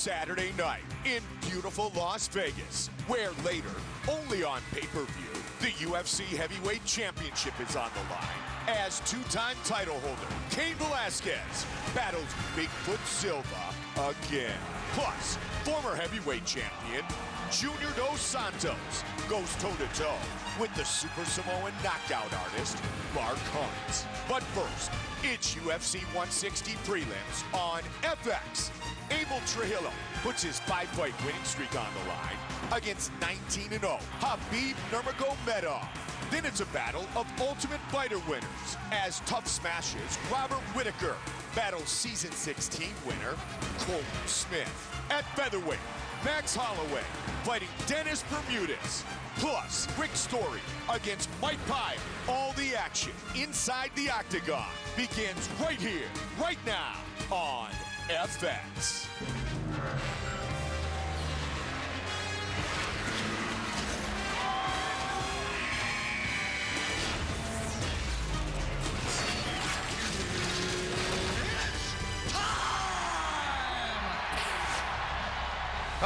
Saturday night in beautiful Las Vegas, where later, only on pay-per-view, the UFC Heavyweight Championship is on the line as two-time title holder Cain Velasquez battles Bigfoot Silva again. Plus, former heavyweight champion Junior Dos Santos goes toe-to-toe with the Super Samoan knockout artist Mark Hunt. But first, it's UFC 160 prelims on FX. Abel Tequila puts his 5-fight winning streak on the line against 19-0 Khabub Smeshmagomedov. Then it's a battle of Ultimate Fighter winners as Tough Smash's Robert Whittaker battles Season 16 winner Khabub Smith. At featherweight, Max Holloway fighting Dennis Bermudez. Plus, Rick Story against Mike Pyle. All the action inside the octagon begins right here, right now on FX.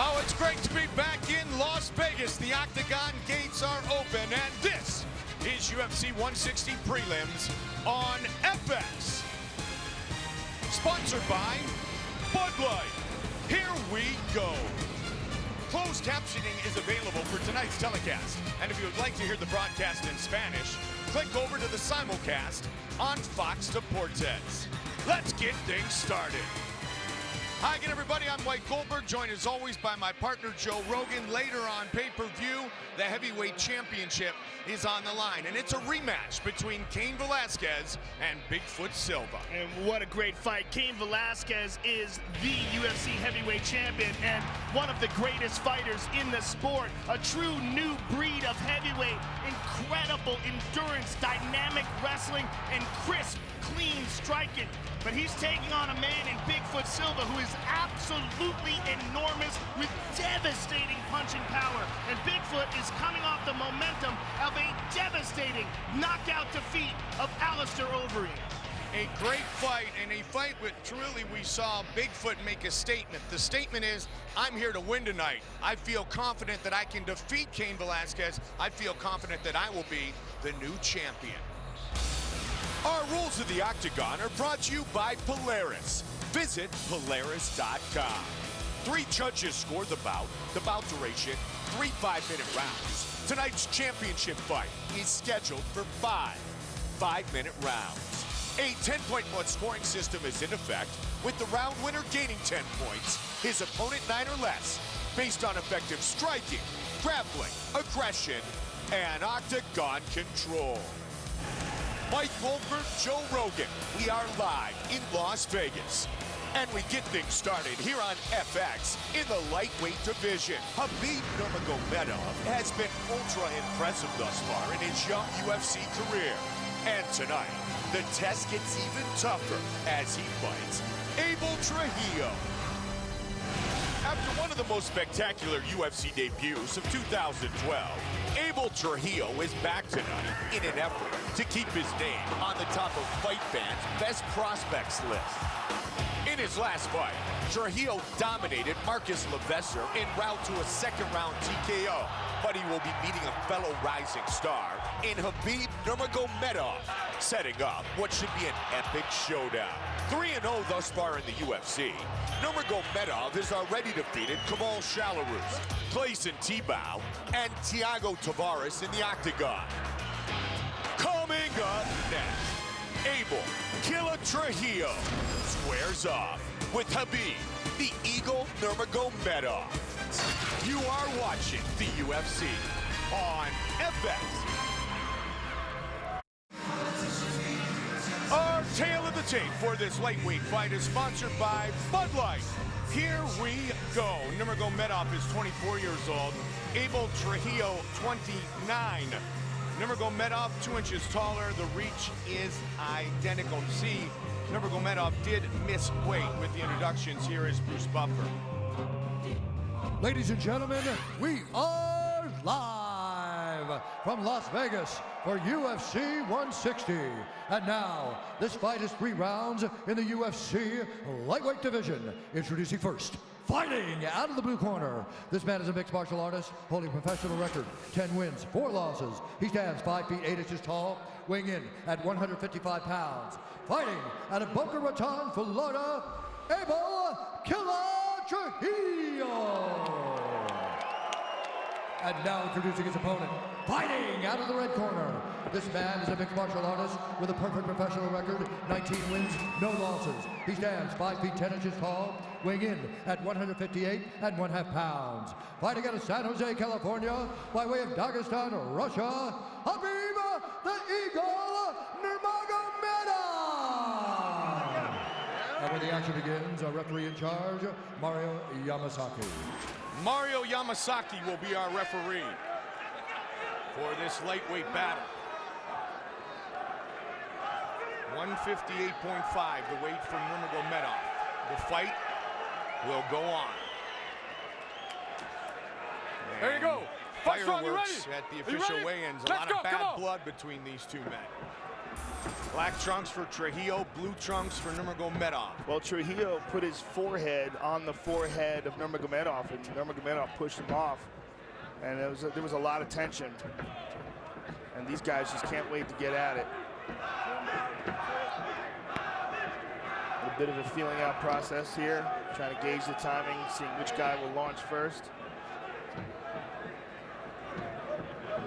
Oh, it's great to be back in Las Vegas. The Octagon gates are open, and this is UFC 160 prelims on FX. Sponsored by Bud Light. Here we go. Closed captioning is available for tonight's telecast. And if you would like to hear the broadcast in Spanish, click over to the simulcast on Fox Deportes. Let's get things started. Hi again, everybody. I'm White Goldberg, joined as always by my partner Joe Rogan. Later on pay-per-view, the heavyweight championship is on the line, and it's a rematch between Cain Velasquez and Bigfoot Silva. And what a great fight. Cain Velasquez is the UFC heavyweight champion and one of the greatest fighters in the sport. A true new breed of heavyweight. Incredible endurance, dynamic wrestling, and crisp, clean striking. But he's taking on a man in Bigfoot Silva who is absolutely enormous with devastating punching power. And Bigfoot is coming off the momentum of a devastating knockout defeat of Alistair Overeem. A great fight, and a fight with truly we saw Bigfoot make a statement. The statement is, I'm here to win tonight. I feel confident that I can defeat Cain Velasquez. I feel confident that I will be the new champion. Our rules of the Octagon are brought to you by Polaris. Visit Polaris.com. 3 judges score the bout duration, 3 5-minute rounds. Tonight's championship fight is scheduled for 5 5-minute rounds. A 10-point plus scoring system is in effect, with the round winner gaining 10 points, his opponent 9 or less, based on effective striking, grappling, aggression, and octagon control. Mike Goldberg, Joe Rogan. We are live in Las Vegas. And we get things started here on FX in the lightweight division. Khabub Nurmagomedov has been ultra impressive thus far in his young UFC career. And tonight, the test gets even tougher as he fights Abel Tequila. After one of the most spectacular UFC debuts of 2012, Abel Tequila is back tonight in an effort to keep his name on the top of Fight Fans' best prospects list. In his last fight, Tequila dominated Marcus Levesser en route to a second-round TKO, but he will be meeting a fellow rising star in Khabub Nurmagomedov, setting up what should be an epic showdown. 3-0 thus far in the UFC, Nurmagomedov has already defeated Kamal Shalarus, Clayson Tebow, and Thiago Tavares in the octagon. Coming up next, Abel Tequila squares off with Khabub, the Eagle Nurmagomedov. You are watching the UFC on FX. Our tale of the tape for this lightweight fight is sponsored by Bud Light. Here we go. Nurmagomedov is 24 years old. Abel Tequila, 29. Nurmagomedov, 2 inches taller. The reach is identical. See, Nurmagomedov did miss weight with the introductions. Here is Bruce Buffer. Ladies and gentlemen, we are live from Las Vegas for UFC 160. And now, this fight is 3 rounds in the UFC lightweight division. Introducing first, Fighting out of the blue corner, this man is a mixed martial artist holding professional record, 10 wins, 4 losses. He stands 5 feet 8 inches tall, weighing in at 155 pounds. Fighting out of Boca Raton, Florida, Abel Tequila. And now introducing his opponent, fighting out of the red corner. This man is a mixed martial artist with a perfect professional record, 19 wins, no losses. He stands 5 feet 10 inches tall, weighing in at 158 1/2 pounds. Fighting out of San Jose, California, by way of Dagestan, Russia, Khabub the Eagle Nurmagomedov. And when the action begins, our referee in charge, Mario Yamasaki. Mario Yamasaki will be our referee for this lightweight battle. 158.5, the weight from Nurmagomedov. The fight will go on. There you go. Fireworks at the official weigh-ins. A lot of bad blood between these two men. Black trunks for Trujillo, blue trunks for Nurmagomedov. Well, Trujillo put his forehead on the forehead of Nurmagomedov, and Nurmagomedov pushed him off. And there was a lot of tension. And these guys just can't wait to get at it. A bit of a feeling out process here, trying to gauge the timing, seeing which guy will launch first.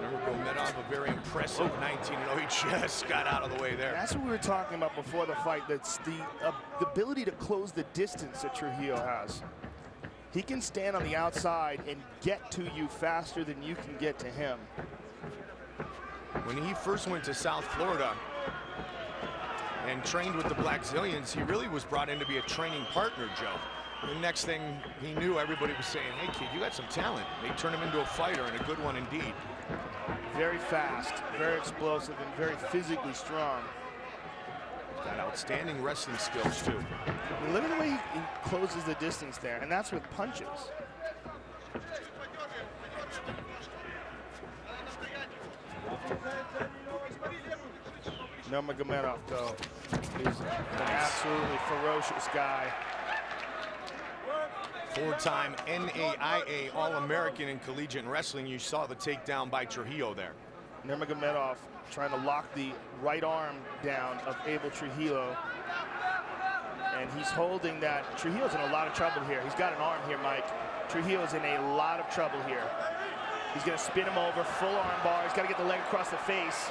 Nurmagomedov, a very impressive 19-0. He just got out of the way there. That's what we were talking about before the fight. That's the ability to close the distance that Trujillo has. He can stand on the outside and get to you faster than you can get to him. When he first went to South Florida and trained with the Black Zillions, he really was brought in to be a training partner, Joe. The next thing he knew, everybody was saying, hey, kid, you got some talent. They turned him into a fighter, and a good one indeed. Very fast, very explosive, and very physically strong. He's got outstanding wrestling skills, too. I mean, look at the way he closes the distance there, and that's with punches. Nurmagomedov, though, is an absolutely ferocious guy. 4-time NAIA All-American in collegiate wrestling. You saw the takedown by Trujillo there. Nurmagomedov trying to lock the right arm down of Abel Trujillo. And he's holding that. Trujillo's in a lot of trouble here. He's got an arm here, Mike. Trujillo's in a lot of trouble here. He's going to spin him over, full arm bar. He's got to get the leg across the face.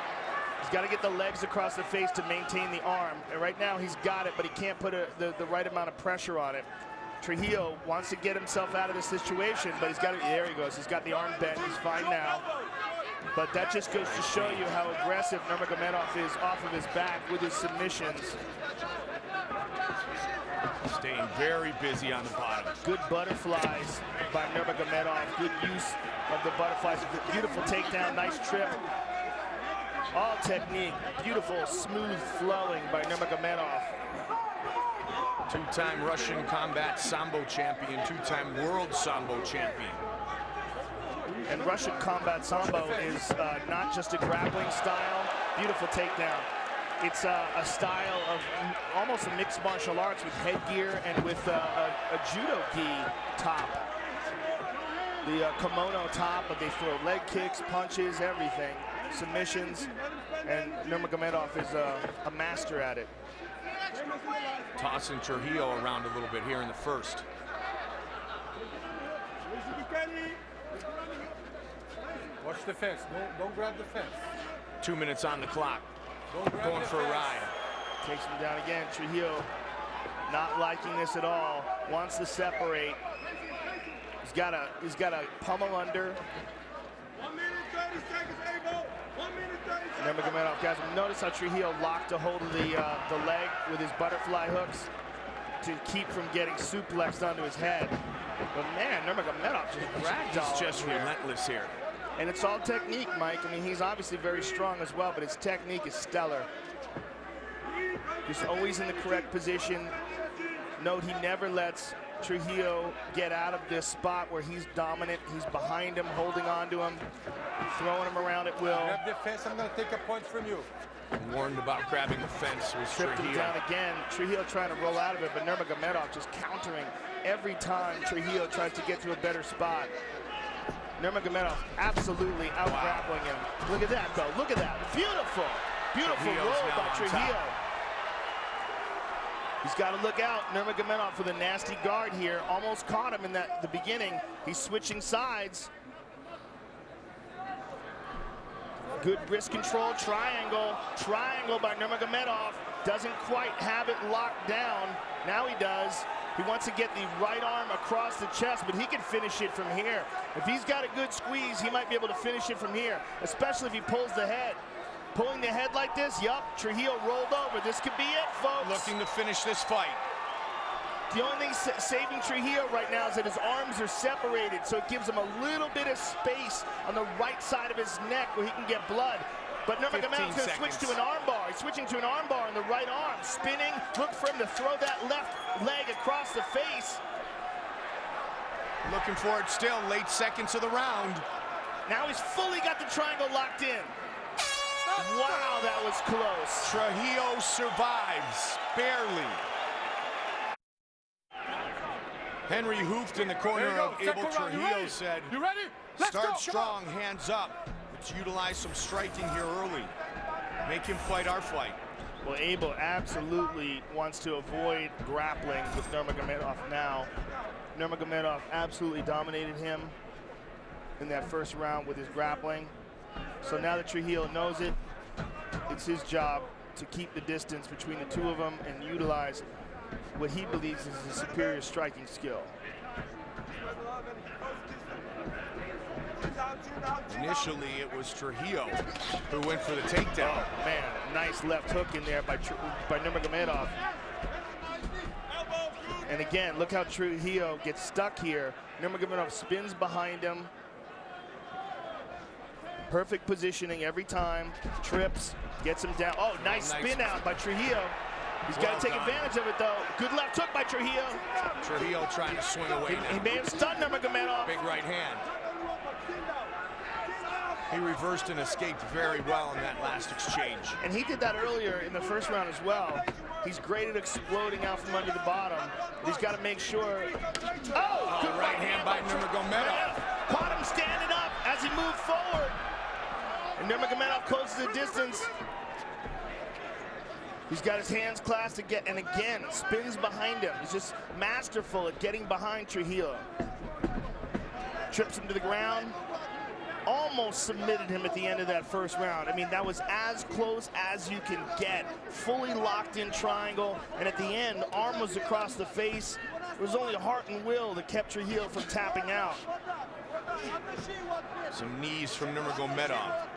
He's got to get the legs across the face to maintain the arm. And right now he's got it, but he can't put the right amount of pressure on it. Trujillo wants to get himself out of this situation, but he's got it. There he goes. He's got the arm bent. He's fine now. But that just goes to show you how aggressive Nurmagomedov is off of his back with his submissions. Staying very busy on the bottom. Good butterflies by Nurmagomedov. Good use of the butterflies. Beautiful takedown, nice trip. All technique, beautiful, smooth flowing by Nurmagomedov. 2-time Russian combat Sambo champion, 2-time world Sambo champion. And Russian combat Sambo is not just a grappling style, beautiful takedown. It's a style of almost a mixed martial arts with headgear and with a judo gi top. The kimono top, but they throw leg kicks, punches, everything, submissions, and Nurmagomedov is a master at it. Tossing Trujillo around a little bit here in the first. Watch the fence. Don't grab the fence. 2 minutes on the clock. Going for a ride. Takes him down again. Trujillo not liking this at all. Wants to separate. He's got a pummel under. 1 minute 30 seconds, Abel. 1 minute 30 seconds. Nurmagomedov, guys, notice how Trujillo locked a hold of the leg with his butterfly hooks to keep from getting suplexed onto his head. But man, Nurmagomedov just dragged He's just relentless here. And it's all technique, Mike. I mean, he's obviously very strong as well, but his technique is stellar. He's always in the correct position. Note he never lets Trujillo get out of this spot where he's dominant. He's behind him, holding on to him, throwing him around at will. Grab the fence. I'm going to take a point from you. Warned about grabbing the fence was Tripped him down again. Trujillo trying to roll out of it, but Nurmagomedov just countering every time Trujillo tries to get to a better spot. Nurmagomedov absolutely out-grappling him. Look at that, though. Look at that. Beautiful. Beautiful roll by Trujillo. He's got to look out. Nurmagomedov with a nasty guard here. Almost caught him in the beginning. He's switching sides. Good wrist control, triangle by Nurmagomedov. Doesn't quite have it locked down. Now he does. He wants to get the right arm across the chest, but he can finish it from here. If he's got a good squeeze, he might be able to finish it from here, especially if he pulls the head. Pulling the head like this, yup, Trujillo rolled over. This could be it, folks. Looking to finish this fight. The only thing saving Trujillo right now is that his arms are separated, so it gives him a little bit of space on the right side of his neck where he can get blood. But Nurmagomedov's going to switch to an armbar. He's switching to an armbar on the right arm. Spinning, look for him to throw that left leg across the face. Looking for it still, late seconds of the round. Now he's fully got the triangle locked in. Wow, that was close. Trujillo survives, barely. Henry Hooft in the corner of Abel Trujillo said, You ready? Let's start go. strong, hands up. Let's utilize some striking here early. Make him fight our fight. Well, Abel absolutely wants to avoid grappling with Nurmagomedov now. Nurmagomedov absolutely dominated him in that first round with his grappling. So now that Trujillo knows it, it's his job to keep the distance between the two of them and utilize what he believes is a superior striking skill. Initially, it was Trujillo who went for the takedown. Oh, man, nice left hook in there by Nurmagomedov. And again, look how Trujillo gets stuck here. Nurmagomedov spins behind him. Perfect positioning every time. Trips, gets him down. Oh, nice spin out by Trujillo. He's got to take advantage of it, though. Good left hook by Trujillo. Trujillo trying to swing away now. He may have stunned Nurmagomedov. Big right hand. He reversed and escaped very well in that last exchange. And he did that earlier in the first round as well. He's great at exploding out from under the bottom. He's got to make sure. Oh, good right hand by Nurmagomedov. Caught him standing up as he moved forward. And Nurmagomedov closes the distance. He's got his hands clasped again, and again, spins behind him. He's just masterful at getting behind Trujillo. Trips him to the ground. Almost submitted him at the end of that first round. I mean, that was as close as you can get. Fully locked in triangle, and at the end, arm was across the face. It was only heart and will that kept Trujillo from tapping out. Some knees from Nurmagomedov.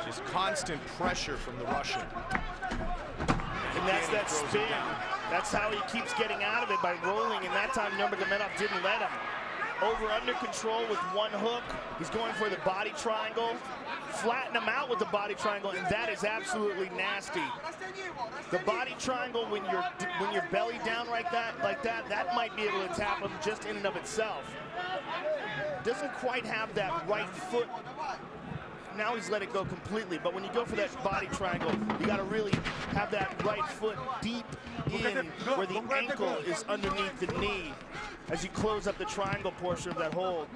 Just constant pressure from the Russian. And that's that spin. That's how he keeps getting out of it, by rolling, and that time Nurmagomedov didn't let him. Under control with one hook. He's going for the body triangle. Flatten him out with the body triangle, and that is absolutely nasty. The body triangle, when you're belly down like that, that might be able to tap him just in and of itself. Doesn't quite have that right foot. Now he's let it go completely, but when you go for that body triangle, you got to really have that right foot deep in where the ankle is underneath the knee as you close up the triangle portion of that hold.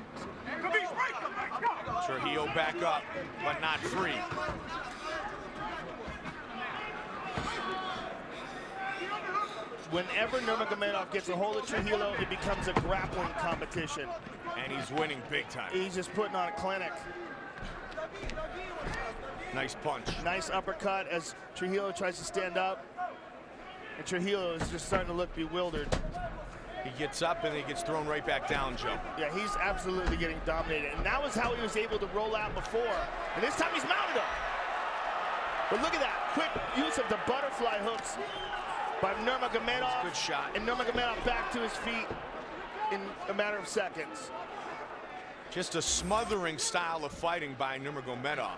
Trujillo back up, but not free. Whenever Nurmagomedov gets a hold of Trujillo, it becomes a grappling competition. And he's winning big time. He's just putting on a clinic. Nice punch. Nice uppercut as Trujillo tries to stand up. And Trujillo is just starting to look bewildered. He gets up and he gets thrown right back down, Joe. Yeah, he's absolutely getting dominated. And that was how he was able to roll out before. And this time he's mounted him. But look at that, quick use of the butterfly hooks by Nurmagomedov. Good shot. And Nurmagomedov back to his feet in a matter of seconds. Just a smothering style of fighting by Nurmagomedov.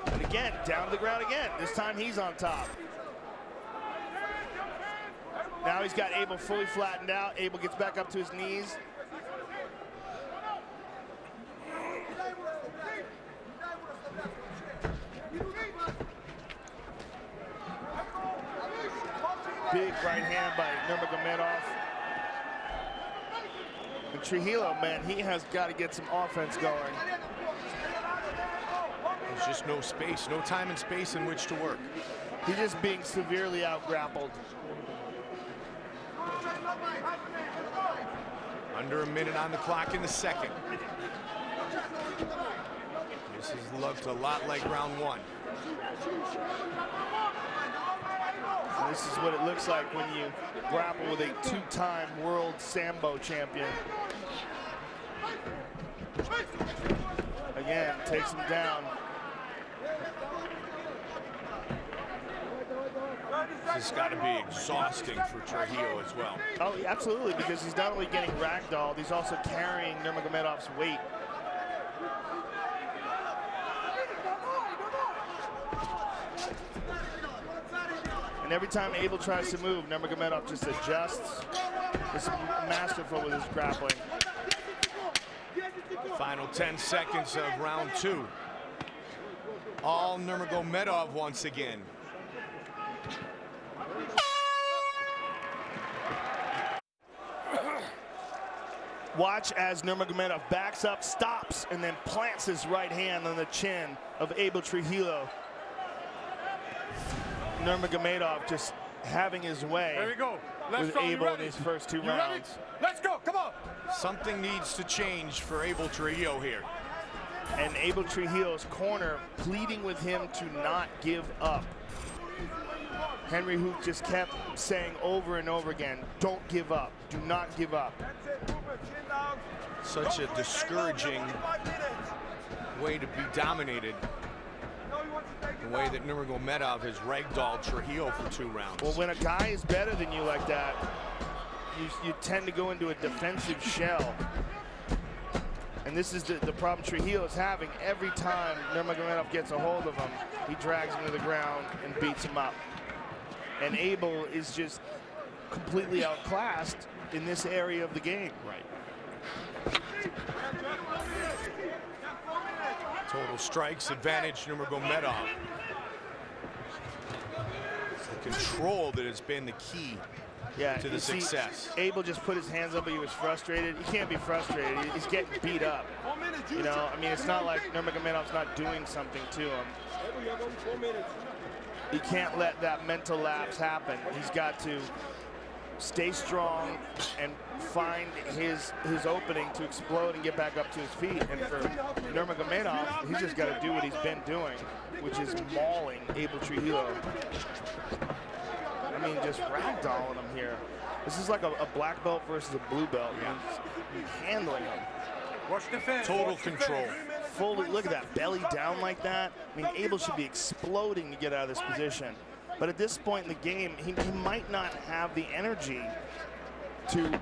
And again, down to the ground again. This time he's on top. Now he's got Abel fully flattened out. Abel gets back up to his knees. Big right hand by Nurmagomedov. And Trujillo, man, he has got to get some offense going. There's just no space, no time and space in which to work. He's just being severely out-grappled. Under a minute on the clock in the second. This has looked a lot like round one. And this is what it looks like when you grapple with a two-time world Sambo champion. Again, takes him down. This has got to be exhausting for Trujillo as well. Oh, absolutely, because he's not only getting ragdolled, he's also carrying Nurmagomedov's weight. And every time Abel tries to move, Nurmagomedov just adjusts. It's masterful with his grappling. Final 10 seconds of round two. All Nurmagomedov once again. Watch as Nurmagomedov backs up, stops, and then plants his right hand on the chin of Abel Trujillo. Nurmagomedov just having his way. There we go. With Abel in his first two rounds. Let's go. Come on. Something needs to change for Abel Trujillo here. And Abel Trujillo's corner pleading with him to not give up. Henry Hooft just kept saying over and over again, don't give up, do not give up. Such a discouraging way to be dominated. The way that Nurmagomedov has ragdolled Trujillo for 2 rounds. Well, when a guy is better than you like that, you tend to go into a defensive shell. And this is the problem Trujillo is having. Every time Nurmagomedov gets a hold of him, he drags him to the ground and beats him up. And Abel is just completely outclassed in this area of the game. Right. Total strikes advantage Nurmagomedov. It's the control that has been the key to the success. Abel just put his hands up, but he was frustrated. He can't be frustrated. He's getting beat up. You know, I mean, it's not like Nurmagomedov's not doing something to him. He can't let that mental lapse happen. He's got to stay strong and find his opening to explode and get back up to his feet. And for Nurmagomedov, he's just got to do what he's been doing, which is mauling Abel Trujillo. I mean, just ragdolling him here. This is like a black belt versus a blue belt. He's handling him. Watch the fence. Total control. Fully, look at that, belly down like that. I mean, Abel should be exploding to get out of this position. But at this point in the game, he might not have the energy to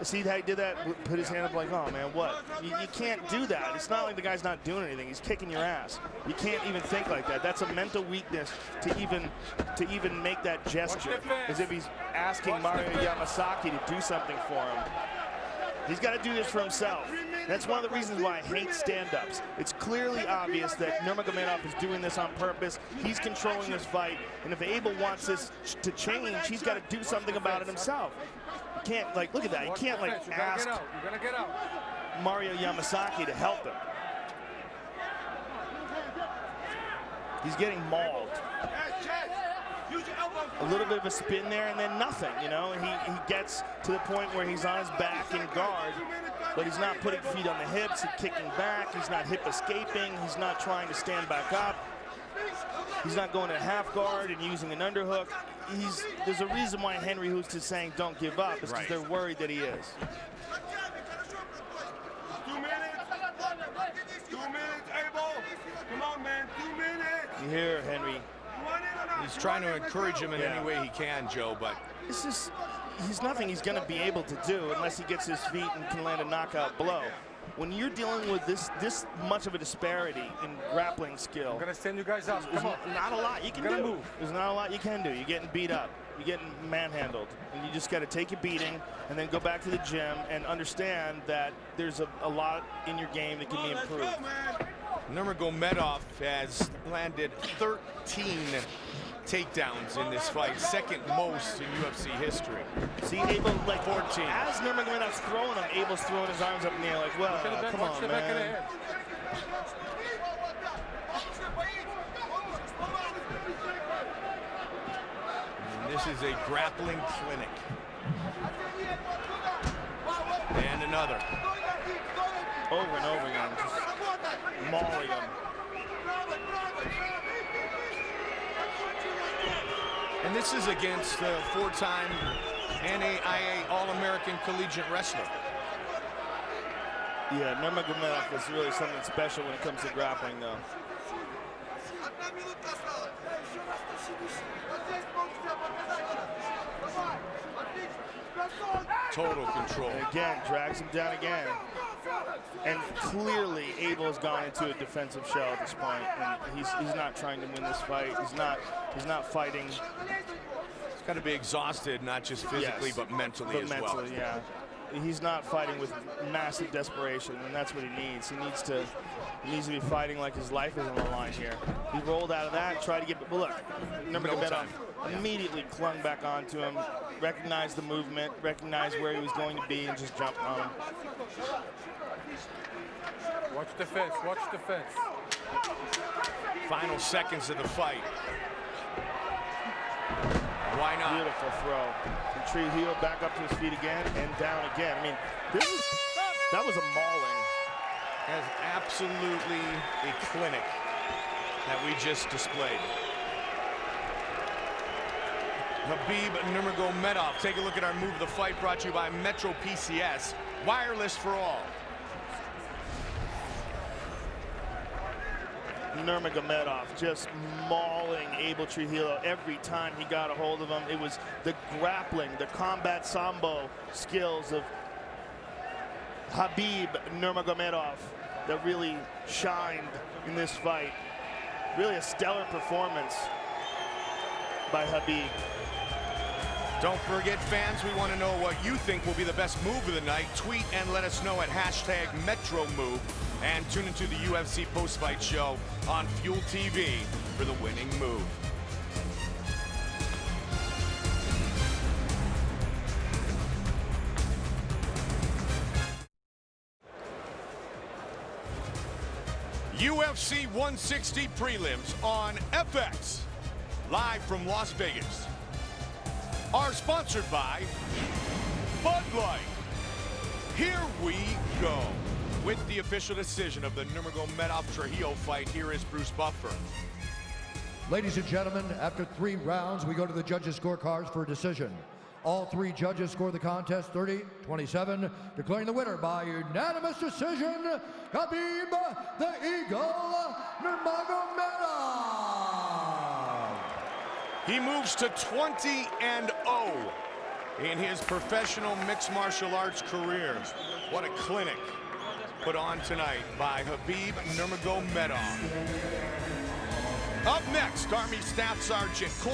see how he did that, put his hand up like, oh man, what? You can't do that. It's not like the guy's not doing anything. He's kicking your ass. You can't even think like that. That's a mental weakness to even make that gesture, as if he's asking Mario Yamasaki to do something for him. He's got to do this for himself. That's one of the reasons why I hate stand-ups. It's clearly obvious that Nurmagomedov is doing this on purpose. He's controlling this fight, and if Abel wants this to change, he's got to do something about it himself. You can't, like, look at that. You can't, like, ask Mario Yamasaki to help him. He's getting mauled. A little bit of a spin there and then nothing, you know. And he gets to the point where he's on his back in guard, but he's not putting feet on the hips, he's kicking back, he's not hip escaping, he's not trying to stand back up. He's not going to half guard and using an underhook. There's a reason why Henry Hooft is saying don't give up. It's because they're worried that he is. 2 minutes. 2 minutes, Abel. Come on, man. 2 minutes. You hear Henry. He's trying to encourage him in any way he can, Joe, but he's nothing he's going to be able to do unless he gets his feet and can land a knockout blow. When you're dealing with this much of a disparity in grappling skill, I'm gonna stand you guys up. Come on. Not a lot you can do. Move. There's not a lot you can do. You're getting beat up. You're getting manhandled. And you just got to take a beating and then go back to the gym and understand that there's a lot in your game that can be improved. Nurmagomedov has landed 13 takedowns in this fight, second most in UFC history. See, Abel, like 14. As Nurmagomedov's throwing him, Abel's throwing his arms up in the air like, well, come on, man. And this is a grappling clinic. And another. Over and over again, just mauling him. And this is against the four-time NAIA All-American Collegiate Wrestler. Yeah, Nurmagomedov is really something special when it comes to grappling, though. Total control. And again, drags him down again. And clearly, Abel's gone into a defensive shell at this point. And he's not trying to win this fight. He's not fighting. He's got to be exhausted, not just physically, Yes, but mentally as well. Mentally, yeah. He's not fighting with massive desperation, and that's what he needs. He needs to be fighting like his life is on the line here. He rolled out of that, tried to get, but look, Nurmagomedov immediately clung back onto him, recognized the movement, recognized where he was going to be, and just jumped on him. Watch the fence, watch the fence. Final seconds of the fight. Why not? Beautiful throw. And Trujillo back up to his feet again and down again. I mean, that was a mauling. That's absolutely a clinic that we just displayed. Khabub Nurmagomedov. Take a look at our move of the fight, brought to you by Metro PCS. Wireless for all. Nurmagomedov just mauling Abel Trujillo every time he got a hold of him. It was the grappling, the combat sambo skills of Khabub Nurmagomedov that really shined in this fight. Really a stellar performance by Khabub. Don't forget, fans, we want to know what you think will be the best move of the night. Tweet and let us know at #MetroMove. And tune into the UFC post-fight show on Fuel TV for the winning move. UFC 160 prelims on FX, live from Las Vegas, are sponsored by Bud Light. Here we go. With the official decision of the Nurmagomedov-Trujillo fight, here is Bruce Buffer. Ladies and gentlemen, after 3 rounds, we go to the judges' scorecards for a decision. All 3 judges score the contest 30-27, declaring the winner by unanimous decision, Khabub the Eagle Nurmagomedov. He moves to 20-0 in his professional mixed martial arts career. What a clinic put on tonight by Khabub Nurmagomedov. Up next, Army Staff Sergeant Colt